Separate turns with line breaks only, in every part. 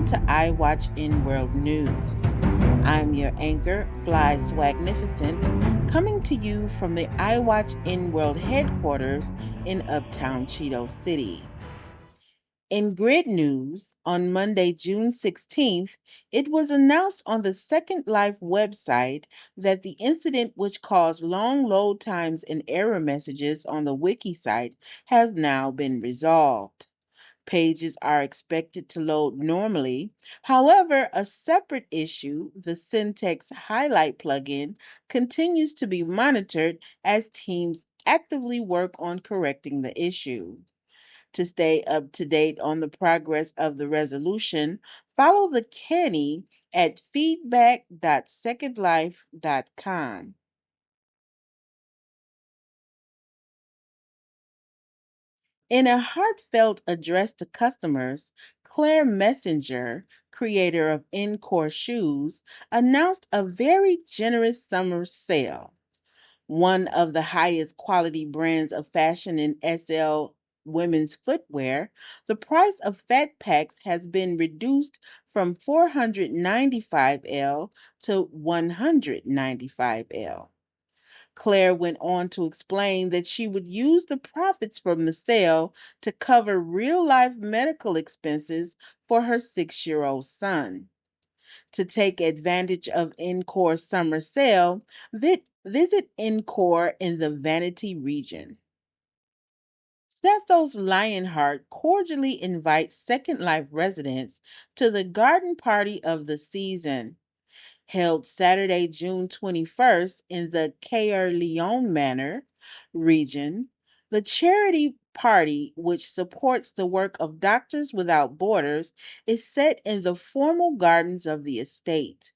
Welcome to Eyewatch Inworld News. I'm your anchor, Fly Swagnificent, coming to you from the Eyewatch Inworld headquarters in Uptown Cheeto City. In grid news, on Monday, June 16th, it was announced on the Second Life website that the incident which caused long load times and error messages on the wiki site has now been resolved. Pages are expected to load normally. However, a separate issue, the Syntax Highlight plugin, continues to be monitored as teams actively work on correcting the issue. To stay up to date on the progress of the resolution, follow the Kenny at feedback.secondlife.com. In a heartfelt address to customers, Claire Messenger, creator of Encore Shoes, announced a very generous summer sale. One of the highest quality brands of fashion in SL women's footwear, the price of fat packs has been reduced from 495L to 195L. Claire went on to explain that she would use the profits from the sale to cover real-life medical expenses for her 6-year-old son. To take advantage of Encore's summer sale, visit Encore in the Vanity region. Stethos Lionheart cordially invites Second Life residents to the garden party of the season. Held Saturday, June 21st in the Caer Leon Manor region, the charity party, which supports the work of Doctors Without Borders, is set in the formal gardens of the estate.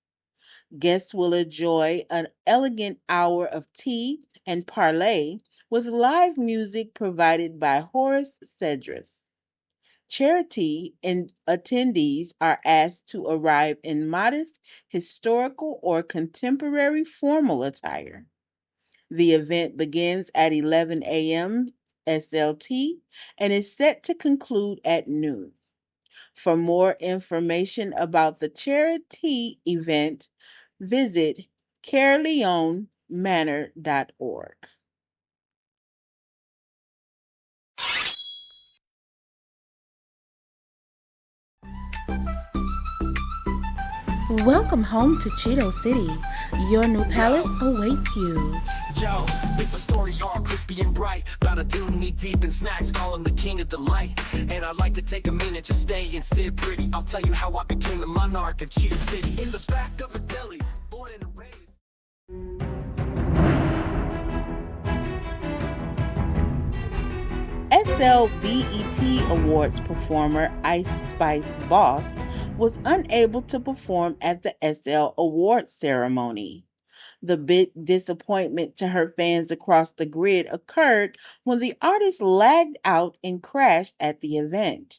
Guests will enjoy an elegant hour of tea and parley with live music provided by Horace Cedrus. ChariTea and attendees are asked to arrive in modest historical or contemporary formal attire. The event begins at 11 a.m. SLT and is set to conclude at noon. For more information about the ChariTea event, visit careleonmanor.org. Welcome home to Cheeto City. Your new palace awaits you.
Yo, this a story all crispy and bright about a dude knee deep in snacks, call him the king of delight. And I'd like to take a minute to stay and sit pretty. I'll tell you how I became the monarch of Cheeto City. In the back of a deli, born and raised.
SLBET Awards performer Ice Spice Boss was unable to perform at the SL Awards ceremony. The big disappointment to her fans across the grid occurred when the artist lagged out and crashed at the event.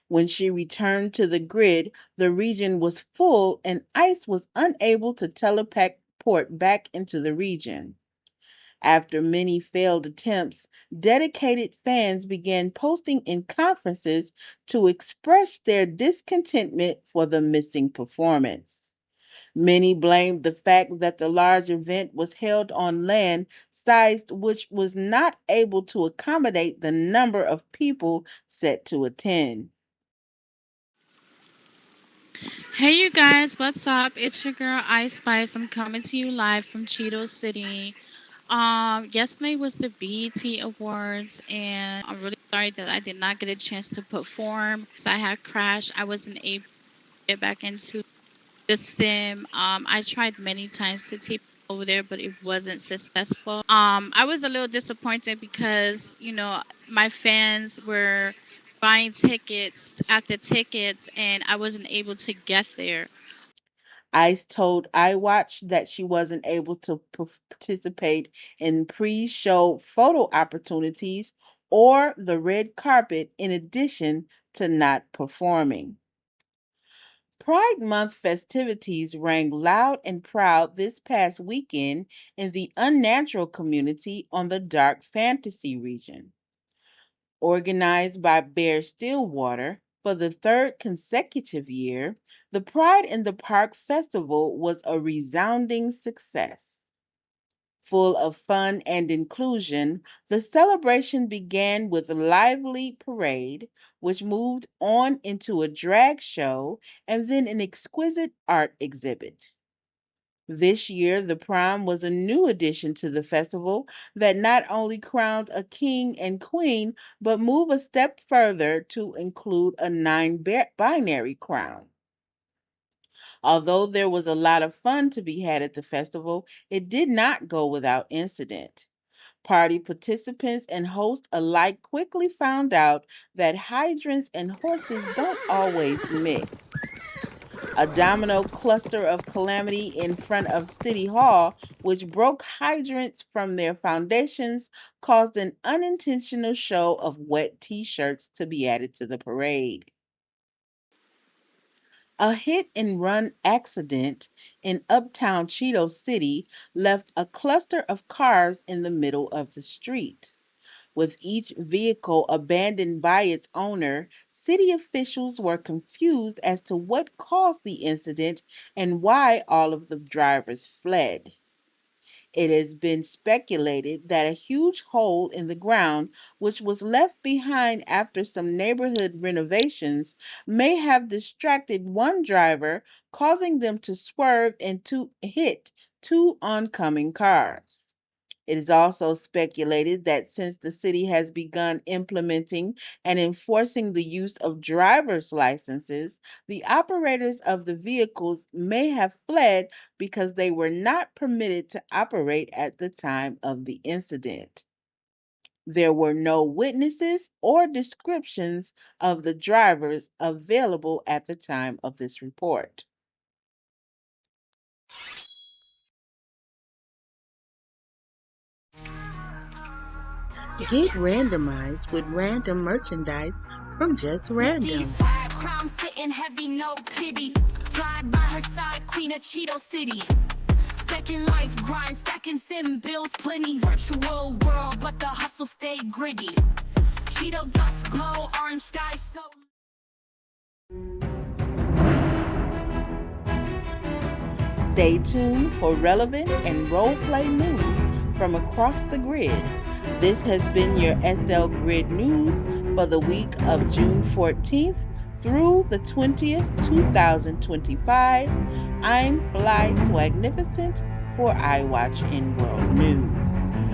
When she returned to the grid, the region was full and Ice was unable to teleport back into the region. After many failed attempts, dedicated fans began posting in conferences to express their discontentment for the missing performance. Many blamed the fact that the large event was held on land sized which was not able to accommodate the number of people set to attend.
Hey you guys, what's up? It's your girl Ice Spice. I'm coming to you live from Cheeto City. Yesterday was the BET Awards, and I'm really sorry that I did not get a chance to perform. So I had crashed. I wasn't able to get back into the sim. I tried many times to tape over there, but it wasn't successful. I was a little disappointed because my fans were buying tickets after tickets, and I wasn't able to get there.
Ice told iWatch that she wasn't able to participate in pre-show photo opportunities or the red carpet in addition to not performing. Pride Month festivities rang loud and proud this past weekend in the Unnatural community on the Dark Fantasy region. Organized by Bear Stillwater, For the third consecutive year, the Pride in the Park Festival was a resounding success. Full of fun and inclusion, the celebration began with a lively parade, which moved on into a drag show and then an exquisite art exhibit. This year, the prom was a new addition to the festival that not only crowned a king and queen, but moved a step further to include a binary crown. Although there was a lot of fun to be had at the festival, it did not go without incident. Party participants and hosts alike quickly found out that hydrants and horses don't always mix. A domino cluster of calamity in front of City Hall, which broke hydrants from their foundations, caused an unintentional show of wet t-shirts to be added to the parade. A hit-and-run accident in Uptown Cheeto City left a cluster of cars in the middle of the street. With each vehicle abandoned by its owner, city officials were confused as to what caused the incident and why all of the drivers fled. It has been speculated that a huge hole in the ground, which was left behind after some neighborhood renovations, may have distracted one driver, causing them to swerve and to hit two oncoming cars. It is also speculated that since the city has begun implementing and enforcing the use of driver's licenses, the operators of the vehicles may have fled because they were not permitted to operate at the time of the incident. There were no witnesses or descriptions of the drivers available at the time of this report. Get randomized with random merchandise from Just Random.
Crown sitting heavy, no pity. Fly by her side, queen of Cheeto City. Second life grind, stacking sim bills plenty. Virtual world, but the hustle stay gritty. Cheeto dust glow, orange sky so.
Stay tuned for relevant and role-play news from across the grid. This has been your SL Grid News for the week of June 14th through the 20th, 2025. I'm Fly Swagnificent for Eyewatch Inworld News.